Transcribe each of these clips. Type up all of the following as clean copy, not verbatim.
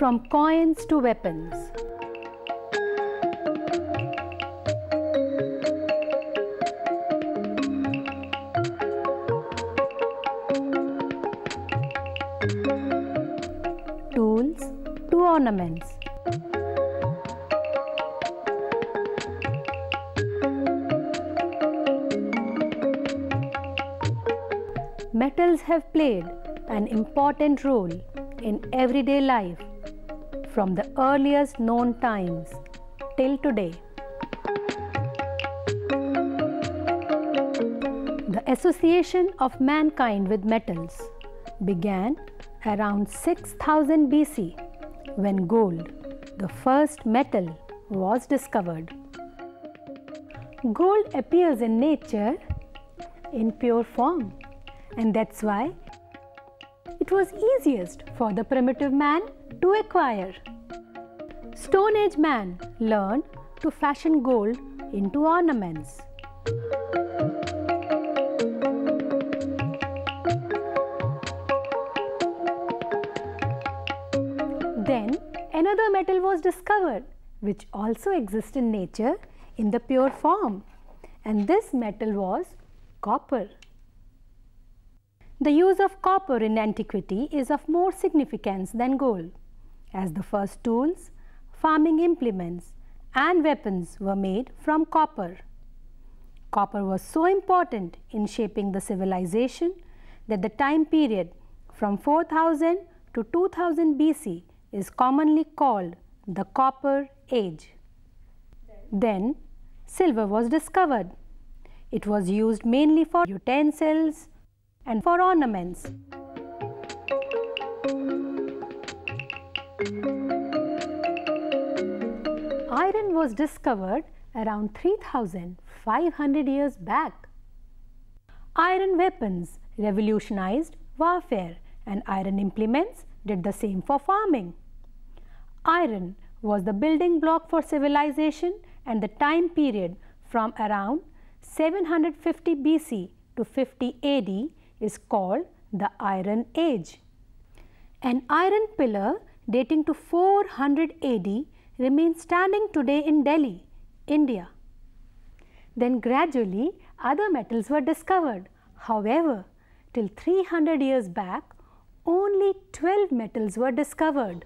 From coins to weapons. Tools to ornaments. Metals have played an important role in everyday life from the earliest known times till today. The association of mankind with metals began around 6000 BC when gold, the first metal, was discovered. Gold appears in nature in pure form, and that's why it was easiest for the primitive man to acquire. Stone Age man learned to fashion gold into ornaments. Then another metal was discovered which also exists in nature in the pure form, and this metal was copper. The use of copper in antiquity is of more significance than gold, as the first tools, farming implements and weapons were made from copper. Copper was so important in shaping the civilization that the time period from 4000 to 2000 BC is commonly called the Copper Age. Then silver was discovered. It was used mainly for utensils and for ornaments. Iron was discovered around 3500 years back. Iron weapons revolutionized warfare, and iron implements did the same for farming. Iron was the building block for civilization, and the time period from around 750 BC to 50 AD is called the Iron Age. An iron pillar dating to 400 AD remains standing today in Delhi, India. Then gradually other metals were discovered. However, till 300 years back, only 12 metals were discovered.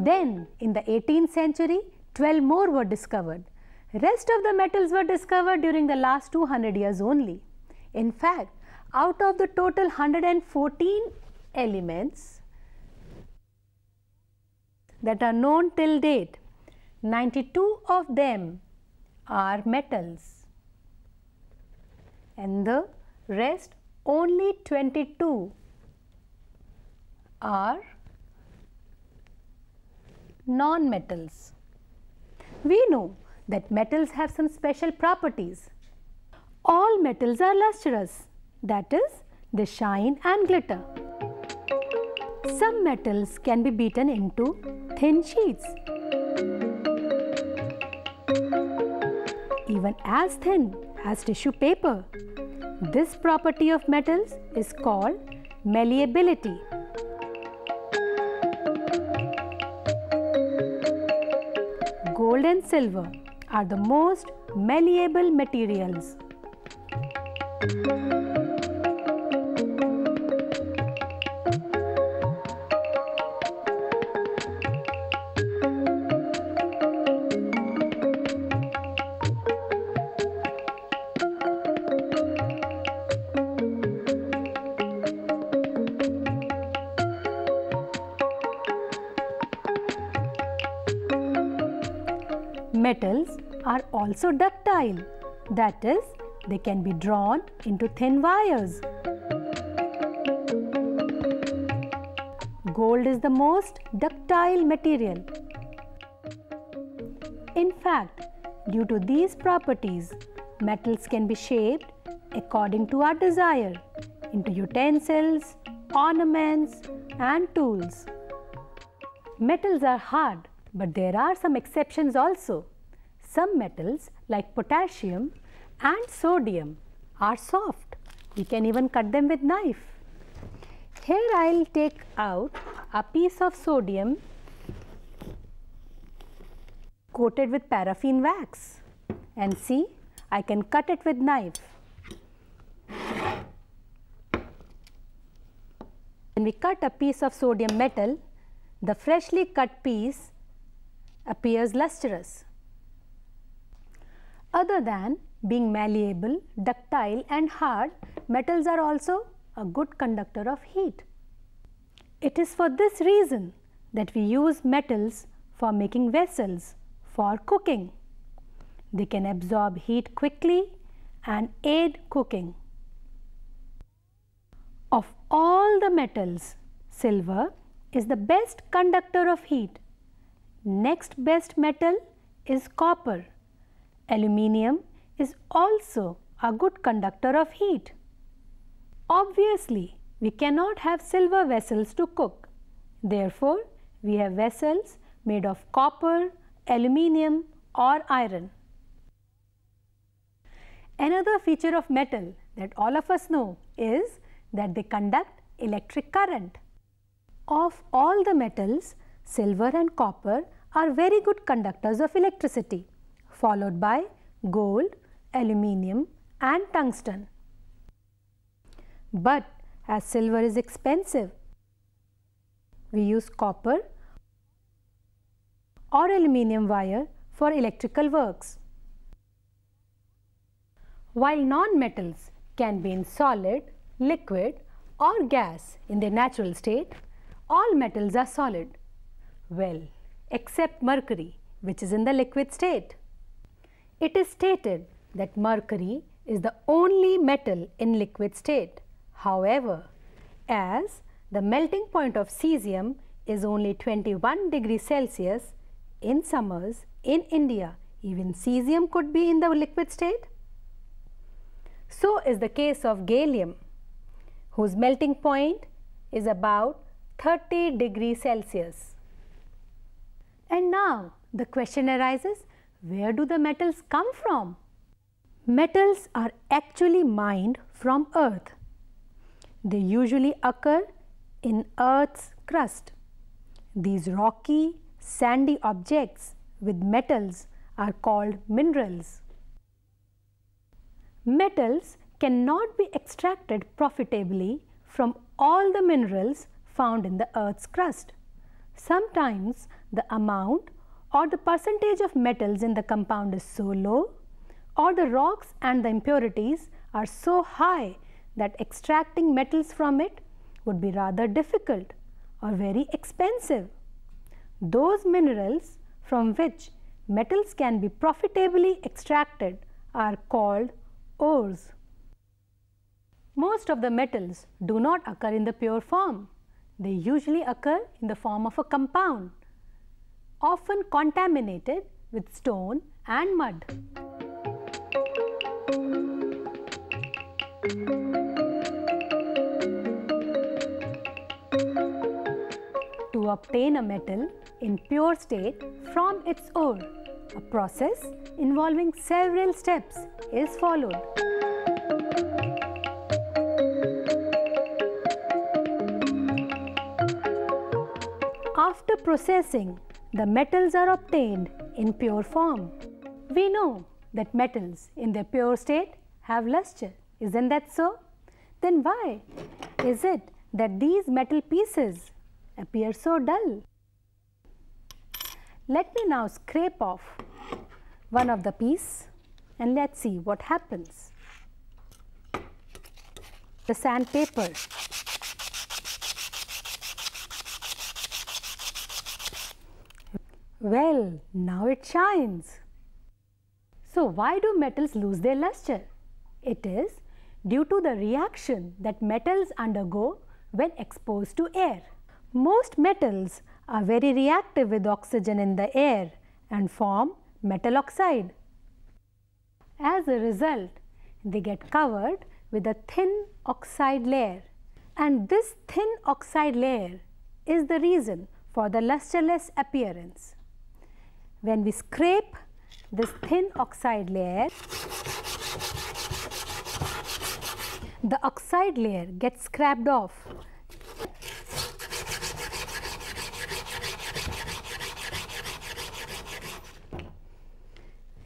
Then, in the 18th century, 12 more were discovered. Rest of the metals were discovered during the last 200 years only. In fact, out of the total 114 elements that are known till date, 92 of them are metals, and the rest, only 22, are non-metals. We know that metals have some special properties. All metals are lustrous, that is, they shine and glitter. Some metals can be beaten into thin sheets, even as thin as tissue paper. This property of metals is called malleability. Gold and silver are the most malleable materials. Metals are also ductile, that is, they can be drawn into thin wires. Gold is the most ductile material. In fact, due to these properties, metals can be shaped according to our desire into utensils, ornaments, and tools. Metals are hard, but there are some exceptions also. Some metals like potassium and sodium are soft. We can even cut them with knife. Here I will take out a piece of sodium coated with paraffin wax and see, I can cut it with knife. When we cut a piece of sodium metal, the freshly cut piece appears lustrous. Other than being malleable, ductile and hard, metals are also a good conductor of heat. It is for this reason that we use metals for making vessels for cooking. They can absorb heat quickly and aid cooking. Of all the metals, silver is the best conductor of heat. Next best metal is copper. Aluminium is also a good conductor of heat. Obviously, we cannot have silver vessels to cook. Therefore, we have vessels made of copper, aluminium or iron. Another feature of metal that all of us know is that they conduct electric current. Of all the metals, silver and copper are very good conductors of electricity, followed by gold, aluminium and tungsten. But as silver is expensive, we use copper or aluminium wire for electrical works. While non-metals can be in solid, liquid or gas in their natural state, all metals are solid. Well, except mercury, which is in the liquid state. It is stated that mercury is the only metal in liquid state. However, as the melting point of cesium is only 21 degrees Celsius in summers in India, even cesium could be in the liquid state. So is the case of gallium, whose melting point is about 30 degrees Celsius. And now the question arises, where do the metals come from? Metals are actually mined from earth. They usually occur in earth's crust. These rocky, sandy objects with metals are called minerals. Metals cannot be extracted profitably from all the minerals found in the earth's crust. Sometimes the amount or the percentage of metals in the compound is so low, or the rocks and the impurities are so high that extracting metals from it would be rather difficult or very expensive. Those minerals from which metals can be profitably extracted are called ores. Most of the metals do not occur in the pure form. They usually occur in the form of a compound, often contaminated with stone and mud. To obtain a metal in pure state from its ore, a process involving several steps is followed. After processing, the metals are obtained in pure form. We know that metals in their pure state have luster. Isn't that so? Then why is it that these metal pieces appear so dull? Let me now scrape off one of the piece and let's see what happens. The sandpaper. Well, now it shines. So why do metals lose their luster? It is due to the reaction that metals undergo when exposed to air. Most metals are very reactive with oxygen in the air and form metal oxide. As a result, they get covered with a thin oxide layer, and this thin oxide layer is the reason for the lusterless appearance. When we scrape this thin oxide layer, the oxide layer gets scraped off.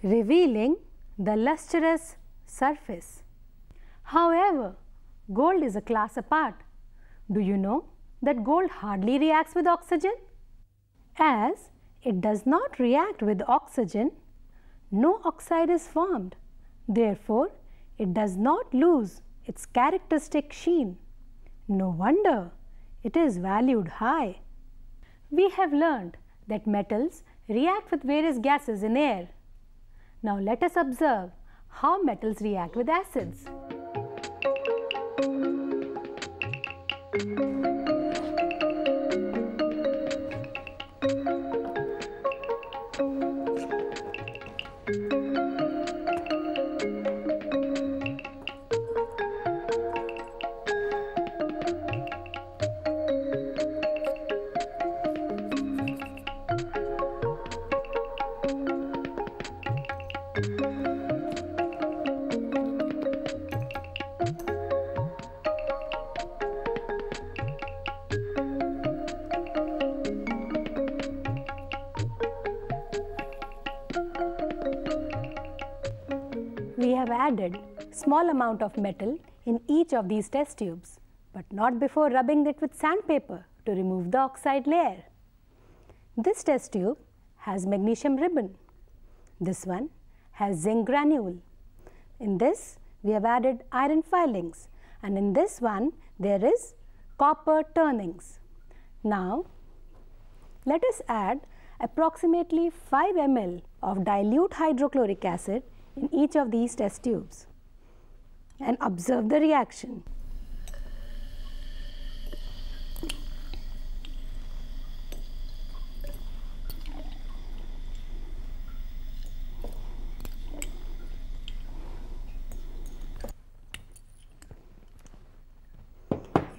Revealing the lustrous surface. However, gold is a class apart. Do you know that gold hardly reacts with oxygen? As it does not react with oxygen, no oxide is formed. Therefore, it does not lose its characteristic sheen. No wonder it is valued high. We have learned that metals react with various gases in air. Now let us observe how metals react with acids. We have added small amount of metal in each of these test tubes, but not before rubbing it with sandpaper to remove the oxide layer. This test tube has magnesium ribbon. This one has zinc granule. In this, we have added iron filings, and in this one there is copper turnings. Now, let us add approximately 5 ml of dilute hydrochloric acid in each of these test tubes and observe the reaction.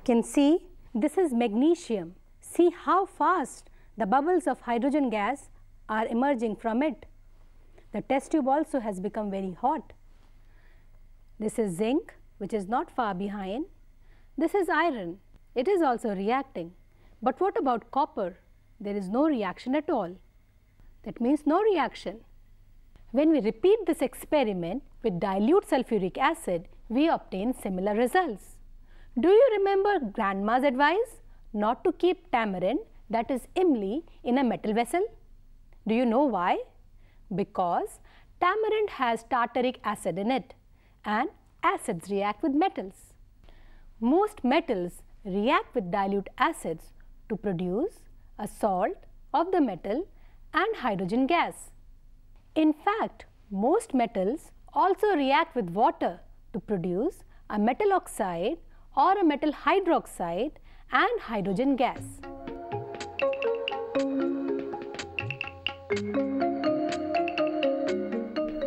You can see this is magnesium. See how fast the bubbles of hydrogen gas are emerging from it. The test tube also has become very hot. This is zinc, which is not far behind. This is iron. It is also reacting. But what about copper? There is no reaction at all. That means no reaction. When we repeat this experiment with dilute sulfuric acid, we obtain similar results. Do you remember grandma's advice not to keep tamarind, that is imli, in a metal vessel? Do you know why? Because tamarind has tartaric acid in it, and acids react with metals. Most metals react with dilute acids to produce a salt of the metal and hydrogen gas. In fact, most metals also react with water to produce a metal oxide or a metal hydroxide and hydrogen gas.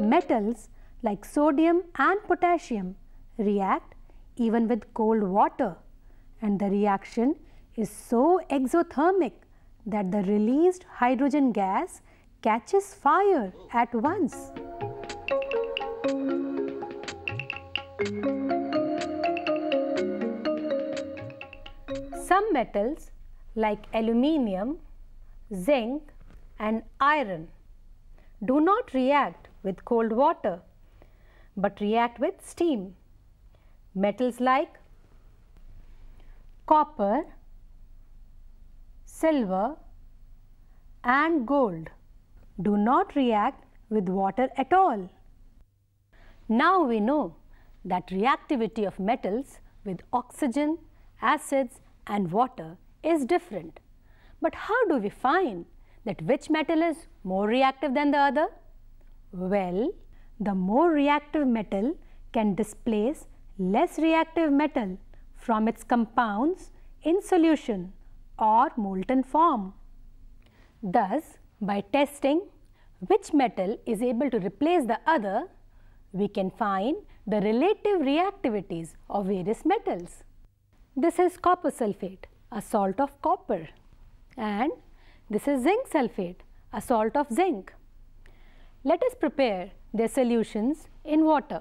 Metals like sodium and potassium react even with cold water, and the reaction is so exothermic that the released hydrogen gas catches fire at once. Some metals like aluminium, zinc and iron do not react with cold water but react with steam. Metals like copper, silver and gold do not react with water at all. Now we know that reactivity of metals with oxygen, acids and water is different. But how do we find that which metal is more reactive than the other? Well, the more reactive metal can displace less reactive metal from its compounds in solution or molten form. Thus, by testing which metal is able to replace the other, we can find the relative reactivities of various metals. This is copper sulfate, a salt of copper, and this is zinc sulfate, a salt of zinc. Let us prepare their solutions in water.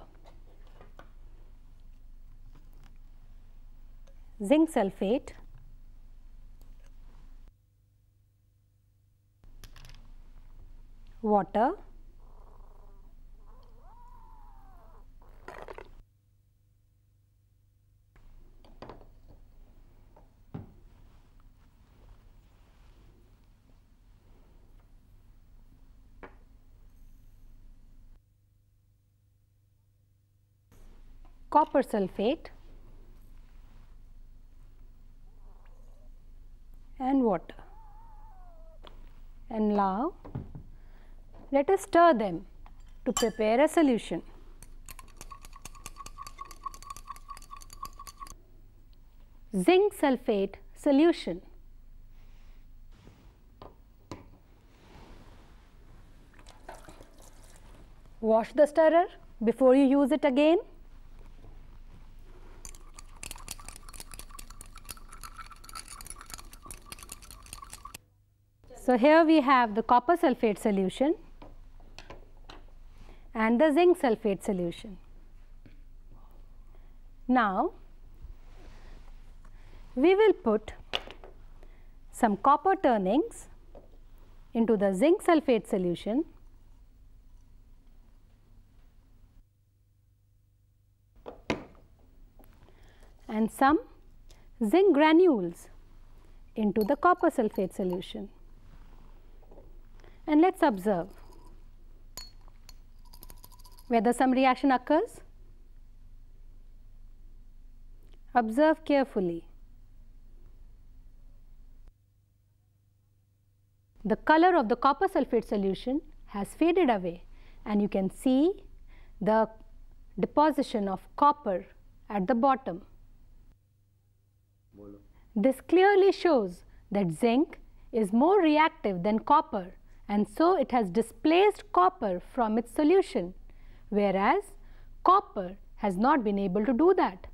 Zinc sulfate, water, copper sulfate and water. And now let us stir them to prepare a solution. Zinc sulfate solution. Wash the stirrer before you use it again. So here we have the copper sulfate solution and the zinc sulfate solution. Now we will put some copper turnings into the zinc sulfate solution and some zinc granules into the copper sulfate solution. And let us observe whether some reaction occurs. Observe carefully. The color of the copper sulfate solution has faded away and you can see the deposition of copper at the bottom. This clearly shows that zinc is more reactive than copper, and so it has displaced copper from its solution, whereas copper has not been able to do that.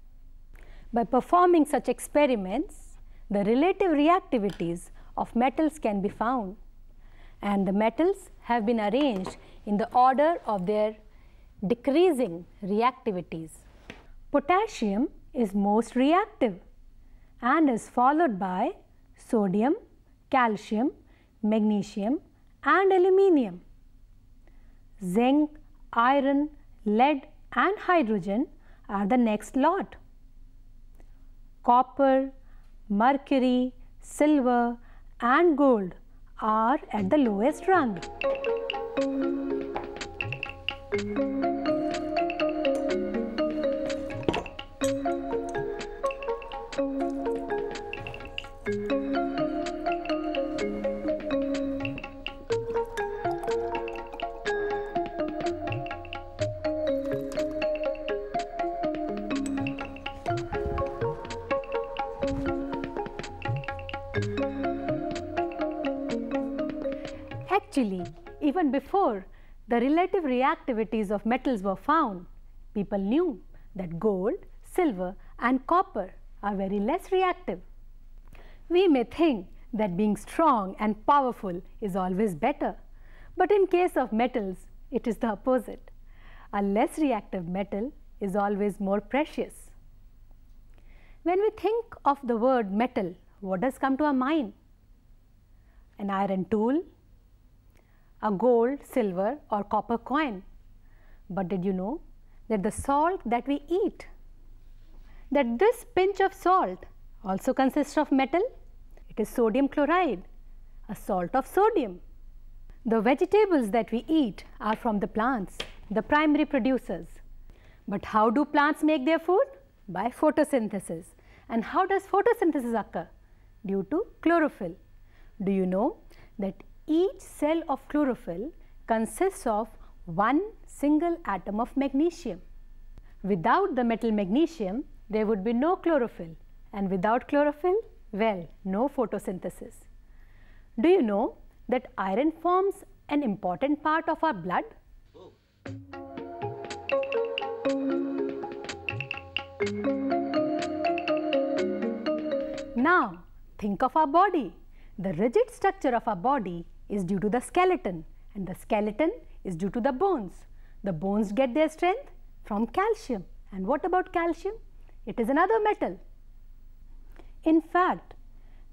By performing such experiments, the relative reactivities of metals can be found, and the metals have been arranged in the order of their decreasing reactivities. Potassium is most reactive and is followed by sodium, calcium, magnesium and aluminium. Zinc, iron, lead and hydrogen are the next lot. Copper, mercury, silver and gold are at the lowest rung. Actually, even before the relative reactivities of metals were found, people knew that gold, silver and copper are very less reactive. We may think that being strong and powerful is always better, but in case of metals, it is the opposite. A less reactive metal is always more precious. When we think of the word metal, what does come to our mind? An iron tool, a gold, silver or copper coin. But did you know that the salt that we eat, that this pinch of salt also consists of metal? It is sodium chloride, a salt of sodium. The vegetables that we eat are from the plants, the primary producers. But how do plants make their food? By photosynthesis. And how does photosynthesis occur? Due to chlorophyll. Do you know that each cell of chlorophyll consists of one single atom of magnesium? Without the metal magnesium, there would be no chlorophyll, and without chlorophyll, well, no photosynthesis. Do you know that iron forms an important part of our blood? Now, think of our body. The rigid structure of our body is due to the skeleton, and the skeleton is due to the bones. The bones get their strength from calcium. And what about calcium? It is another metal. In fact,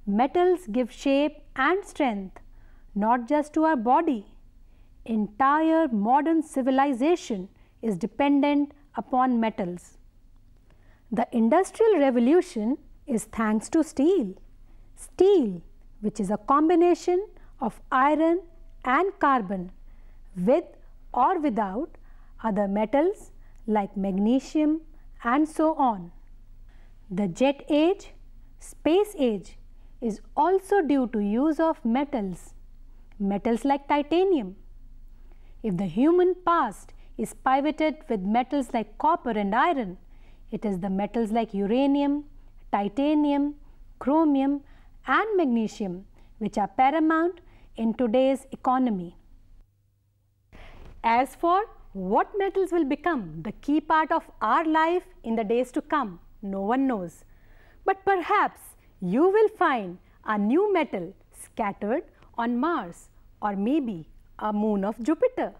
metals give shape and strength not just to our body. Entire modern civilization is dependent upon metals. The Industrial Revolution is thanks to steel. Steel, which is a combination of iron and carbon, with or without other metals like magnesium and so on. The jet age, space age is also due to use of metals like titanium. If the human past is pivoted with metals like copper and iron, it is the metals like uranium, titanium, chromium and magnesium which are paramount in today's economy. As for what metals will become the key part of our life in the days to come, no one knows. But perhaps you will find a new metal scattered on Mars or maybe a moon of Jupiter.